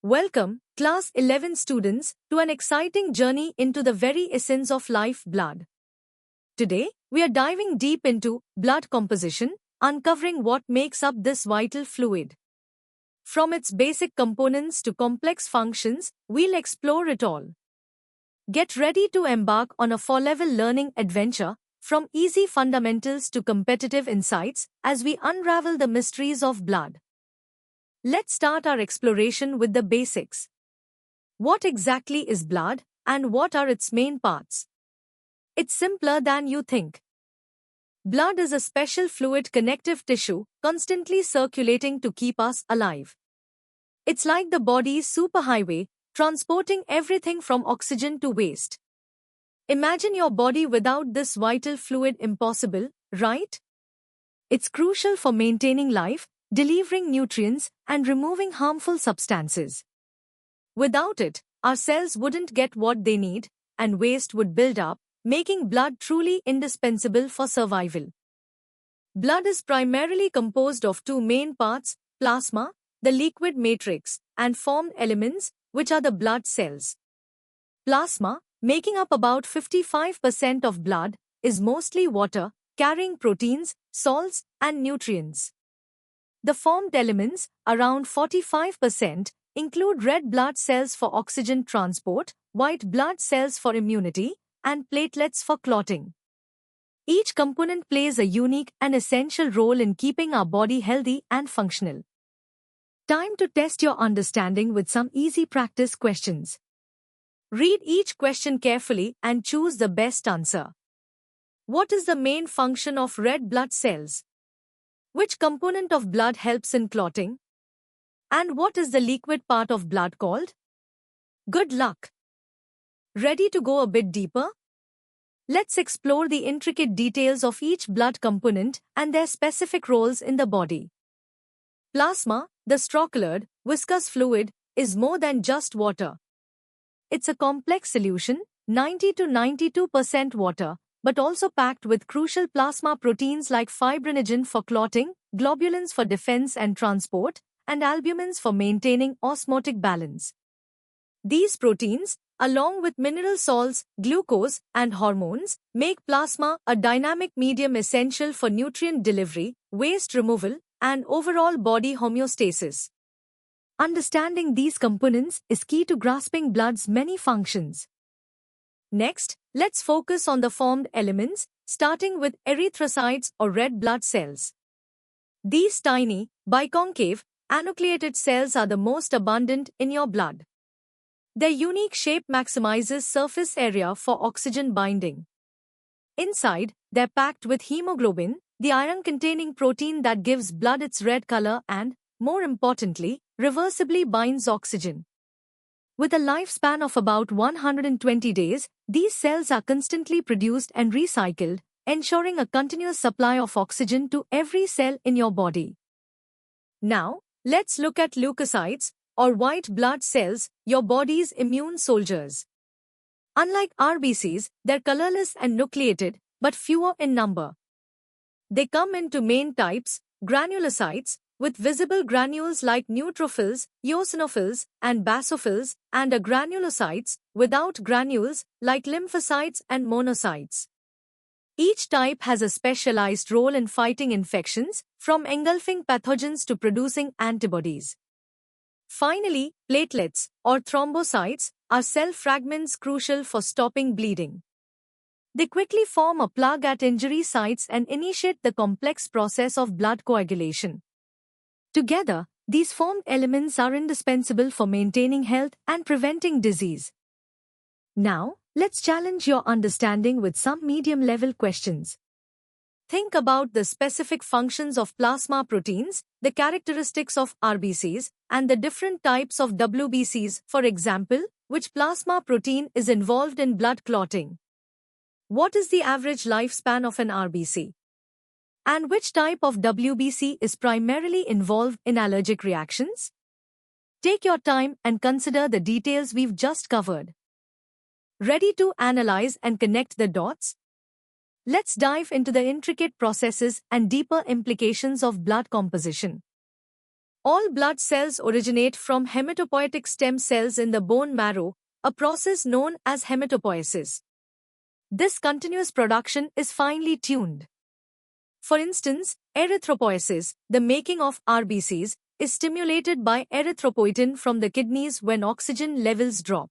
Welcome, Class 11 students, to an exciting journey into the very essence of life, blood. Today, we are diving deep into blood composition, uncovering what makes up this vital fluid. From its basic components to complex functions, we'll explore it all. Get ready to embark on a four-level learning adventure, from easy fundamentals to competitive insights, as we unravel the mysteries of blood. Let's start our exploration with the basics. What exactly is blood, and what are its main parts? It's simpler than you think. Blood is a special fluid connective tissue, constantly circulating to keep us alive. It's like the body's superhighway, transporting everything from oxygen to waste. Imagine your body without this vital fluid, impossible, right? It's crucial for maintaining life, delivering nutrients, and removing harmful substances. Without it, our cells wouldn't get what they need, and waste would build up, making blood truly indispensable for survival. Blood is primarily composed of two main parts: plasma, the liquid matrix, and formed elements, which are the blood cells. Plasma, making up about 55% of blood, is mostly water, carrying proteins, salts, and nutrients. The formed elements, around 45%, include red blood cells for oxygen transport, white blood cells for immunity, and platelets for clotting. Each component plays a unique and essential role in keeping our body healthy and functional. Time to test your understanding with some easy practice questions. Read each question carefully and choose the best answer. What is the main function of red blood cells? Which component of blood helps in clotting? And what is the liquid part of blood called? Good luck! Ready to go a bit deeper? Let's explore the intricate details of each blood component and their specific roles in the body. Plasma, the straw-colored, viscous fluid, is more than just water. It's a complex solution, 90 to 92% water, but also packed with crucial plasma proteins like fibrinogen for clotting, globulins for defense and transport, and albumins for maintaining osmotic balance. These proteins, along with mineral salts, glucose, and hormones, make plasma a dynamic medium essential for nutrient delivery, waste removal, and overall body homeostasis. Understanding these components is key to grasping blood's many functions. Next, let's focus on the formed elements, starting with erythrocytes or red blood cells. These tiny, biconcave, anucleated cells are the most abundant in your blood. Their unique shape maximizes surface area for oxygen binding. Inside, they're packed with hemoglobin, the iron-containing protein that gives blood its red color and, more importantly, reversibly binds oxygen. With a lifespan of about 120 days, these cells are constantly produced and recycled, ensuring a continuous supply of oxygen to every cell in your body. Now, let's look at leukocytes, or white blood cells, your body's immune soldiers. Unlike RBCs, they're colorless and nucleated, but fewer in number. They come in two main types: granulocytes, with visible granules like neutrophils, eosinophils, and basophils, and granulocytes, without granules, like lymphocytes and monocytes. Each type has a specialized role in fighting infections, from engulfing pathogens to producing antibodies. Finally, platelets, or thrombocytes, are cell fragments crucial for stopping bleeding. They quickly form a plug at injury sites and initiate the complex process of blood coagulation. Together, these formed elements are indispensable for maintaining health and preventing disease. Now, let's challenge your understanding with some medium-level questions. Think about the specific functions of plasma proteins, the characteristics of RBCs, and the different types of WBCs. For example, which plasma protein is involved in blood clotting? What is the average lifespan of an RBC? And which type of WBC is primarily involved in allergic reactions? Take your time and consider the details we've just covered. Ready to analyze and connect the dots? Let's dive into the intricate processes and deeper implications of blood composition. All blood cells originate from hematopoietic stem cells in the bone marrow, a process known as hematopoiesis. This continuous production is finely tuned. For instance, erythropoiesis, the making of RBCs, is stimulated by erythropoietin from the kidneys when oxygen levels drop.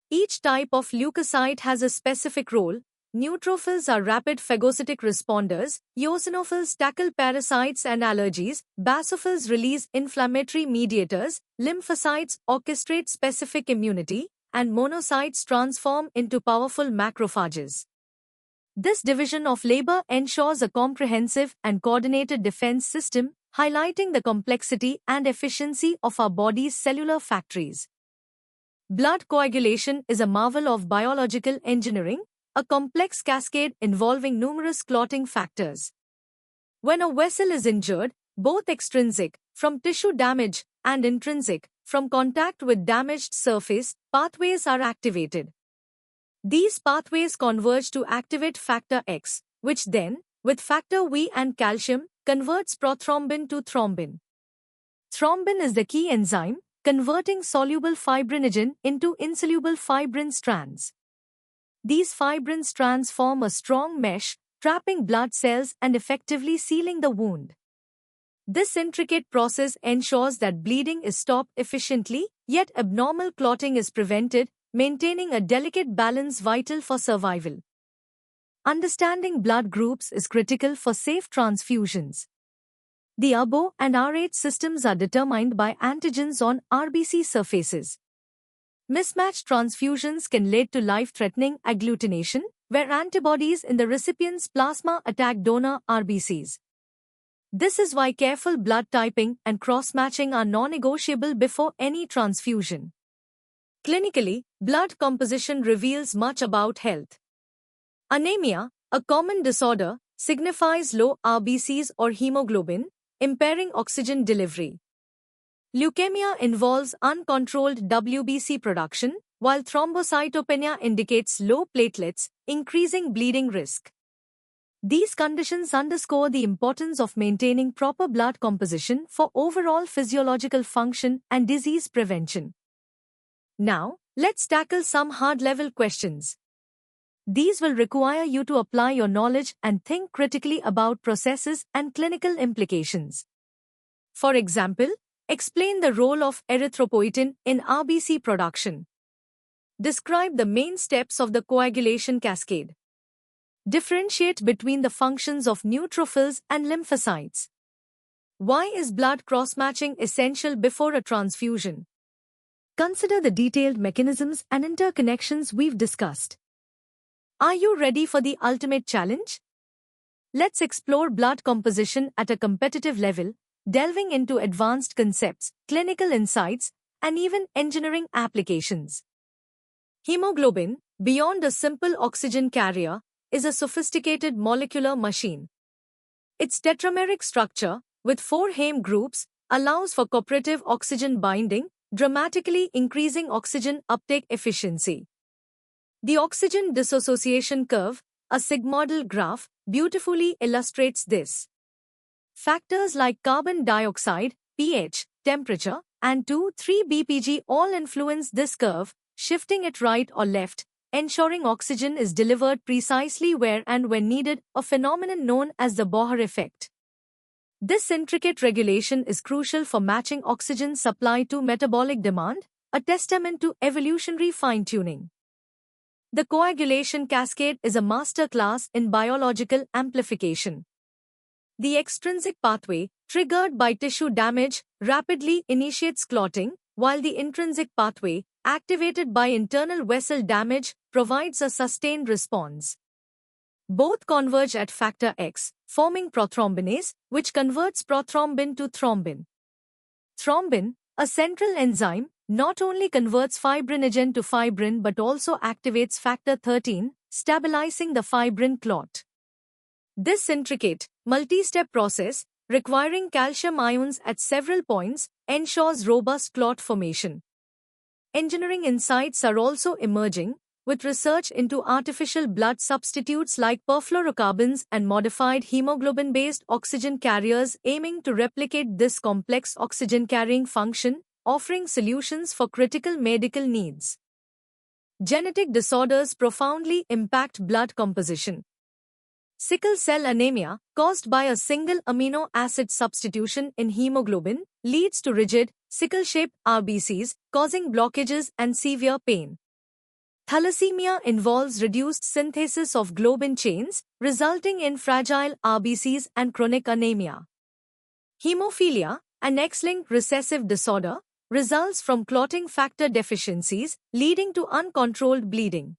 Each type of leukocyte has a specific role. Neutrophils are rapid phagocytic responders, eosinophils tackle parasites and allergies, basophils release inflammatory mediators, lymphocytes orchestrate specific immunity, and monocytes transform into powerful macrophages. This division of labor ensures a comprehensive and coordinated defense system, highlighting the complexity and efficiency of our body's cellular factories. Blood coagulation is a marvel of biological engineering, a complex cascade involving numerous clotting factors. When a vessel is injured, both extrinsic, from tissue damage, and intrinsic, from contact with damaged surface, pathways are activated. These pathways converge to activate factor X, which then, with factor V and calcium, converts prothrombin to thrombin. Thrombin is the key enzyme, converting soluble fibrinogen into insoluble fibrin strands. These fibrin strands form a strong mesh, trapping blood cells and effectively sealing the wound. This intricate process ensures that bleeding is stopped efficiently, yet abnormal clotting is prevented, maintaining a delicate balance vital for survival. Understanding blood groups is critical for safe transfusions. The ABO and RH systems are determined by antigens on RBC surfaces. Mismatched transfusions can lead to life-threatening agglutination, where antibodies in the recipient's plasma attack donor RBCs. This is why careful blood typing and cross-matching are non-negotiable before any transfusion. Clinically, blood composition reveals much about health. Anemia, a common disorder, signifies low RBCs or hemoglobin, impairing oxygen delivery. Leukemia involves uncontrolled WBC production, while thrombocytopenia indicates low platelets, increasing bleeding risk. These conditions underscore the importance of maintaining proper blood composition for overall physiological function and disease prevention. Now, let's tackle some hard-level questions. These will require you to apply your knowledge and think critically about processes and clinical implications. For example, explain the role of erythropoietin in RBC production. Describe the main steps of the coagulation cascade. Differentiate between the functions of neutrophils and lymphocytes. Why is blood cross-matching essential before a transfusion? Consider the detailed mechanisms and interconnections we've discussed. Are you ready for the ultimate challenge? Let's explore blood composition at a competitive level, delving into advanced concepts, clinical insights, and even engineering applications. Hemoglobin, beyond a simple oxygen carrier, is a sophisticated molecular machine. Its tetrameric structure, with 4 heme groups, allows for cooperative oxygen binding, dramatically increasing oxygen uptake efficiency. The oxygen dissociation curve, a sigmoidal graph, beautifully illustrates this. Factors like carbon dioxide, pH, temperature, and 2,3-BPG all influence this curve, shifting it right or left, ensuring oxygen is delivered precisely where and when needed, a phenomenon known as the Bohr effect. This intricate regulation is crucial for matching oxygen supply to metabolic demand, a testament to evolutionary fine-tuning. The coagulation cascade is a masterclass in biological amplification. The extrinsic pathway, triggered by tissue damage, rapidly initiates clotting, while the intrinsic pathway, activated by internal vessel damage, provides a sustained response. Both converge at factor X, forming prothrombinase, which converts prothrombin to thrombin. Thrombin, a central enzyme, not only converts fibrinogen to fibrin but also activates factor 13, stabilizing the fibrin clot. This intricate, multi-step process, requiring calcium ions at several points, ensures robust clot formation. Engineering insights are also emerging. with research into artificial blood substitutes like perfluorocarbons and modified hemoglobin-based oxygen carriers aiming to replicate this complex oxygen-carrying function, offering solutions for critical medical needs. Genetic disorders profoundly impact blood composition. Sickle cell anemia, caused by a single amino acid substitution in hemoglobin, leads to rigid, sickle-shaped RBCs, causing blockages and severe pain. Thalassemia involves reduced synthesis of globin chains, resulting in fragile RBCs and chronic anemia. Hemophilia, an X-linked recessive disorder, results from clotting factor deficiencies, leading to uncontrolled bleeding.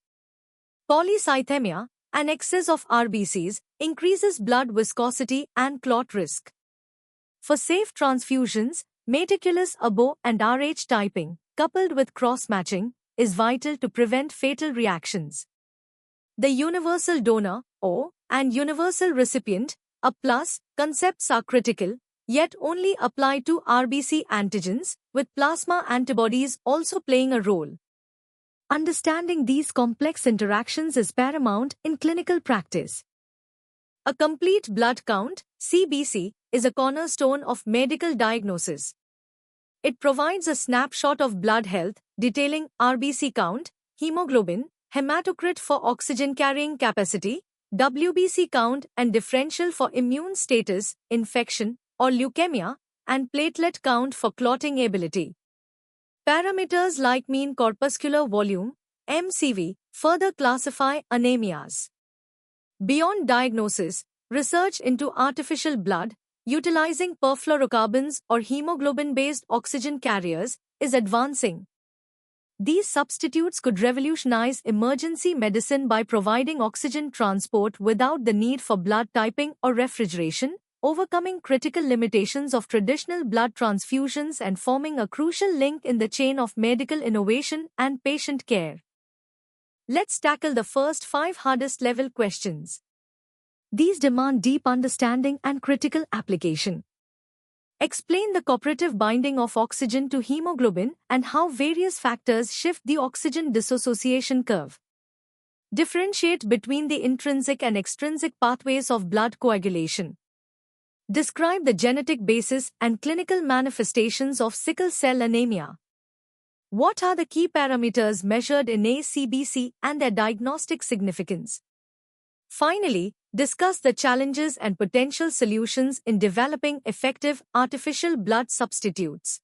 Polycythemia, an excess of RBCs, increases blood viscosity and clot risk. For safe transfusions, meticulous ABO and RH typing, coupled with cross-matching, is vital to prevent fatal reactions. The universal donor, O, and universal recipient, A+, concepts are critical, yet only apply to RBC antigens, with plasma antibodies also playing a role. Understanding these complex interactions is paramount in clinical practice. A complete blood count, CBC, is a cornerstone of medical diagnosis. It provides a snapshot of blood health, detailing RBC count, hemoglobin, hematocrit for oxygen carrying capacity, WBC count and differential for immune status, infection, or leukemia, and platelet count for clotting ability. Parameters like mean corpuscular volume, MCV, further classify anemias. Beyond diagnosis, research into artificial blood, utilizing perfluorocarbons or hemoglobin-based oxygen carriers, is advancing. These substitutes could revolutionize emergency medicine by providing oxygen transport without the need for blood typing or refrigeration, overcoming critical limitations of traditional blood transfusions and forming a crucial link in the chain of medical innovation and patient care. Let's tackle the first 5 hardest level questions. These demand deep understanding and critical application. Explain the cooperative binding of oxygen to hemoglobin and how various factors shift the oxygen dissociation curve. Differentiate between the intrinsic and extrinsic pathways of blood coagulation. Describe the genetic basis and clinical manifestations of sickle cell anemia. What are the key parameters measured in ACBC and their diagnostic significance? Finally, discuss the challenges and potential solutions in developing effective artificial blood substitutes.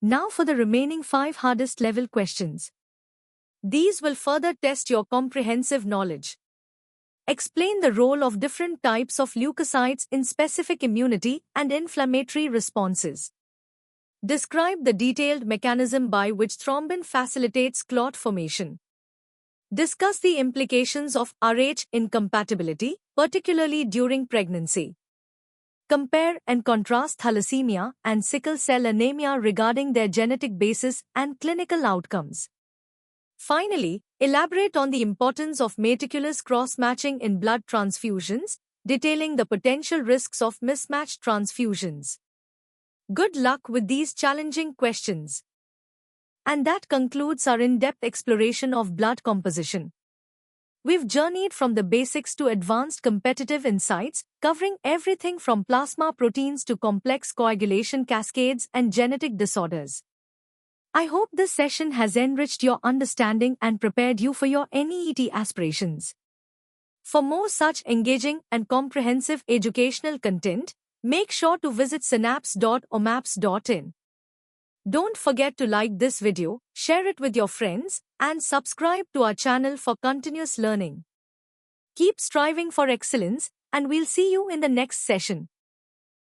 Now for the remaining 5 hardest level questions. These will further test your comprehensive knowledge. Explain the role of different types of leukocytes in specific immunity and inflammatory responses. Describe the detailed mechanism by which thrombin facilitates clot formation. Discuss the implications of Rh incompatibility, particularly during pregnancy. Compare and contrast thalassemia and sickle cell anemia regarding their genetic basis and clinical outcomes. Finally, elaborate on the importance of meticulous cross-matching in blood transfusions, detailing the potential risks of mismatched transfusions. Good luck with these challenging questions. And that concludes our in-depth exploration of blood composition. We've journeyed from the basics to advanced competitive insights, covering everything from plasma proteins to complex coagulation cascades and genetic disorders. I hope this session has enriched your understanding and prepared you for your NEET aspirations. For more such engaging and comprehensive educational content, make sure to visit synapse.omaps.in. Don't forget to like this video, share it with your friends, and subscribe to our channel for continuous learning. Keep striving for excellence, and we'll see you in the next session.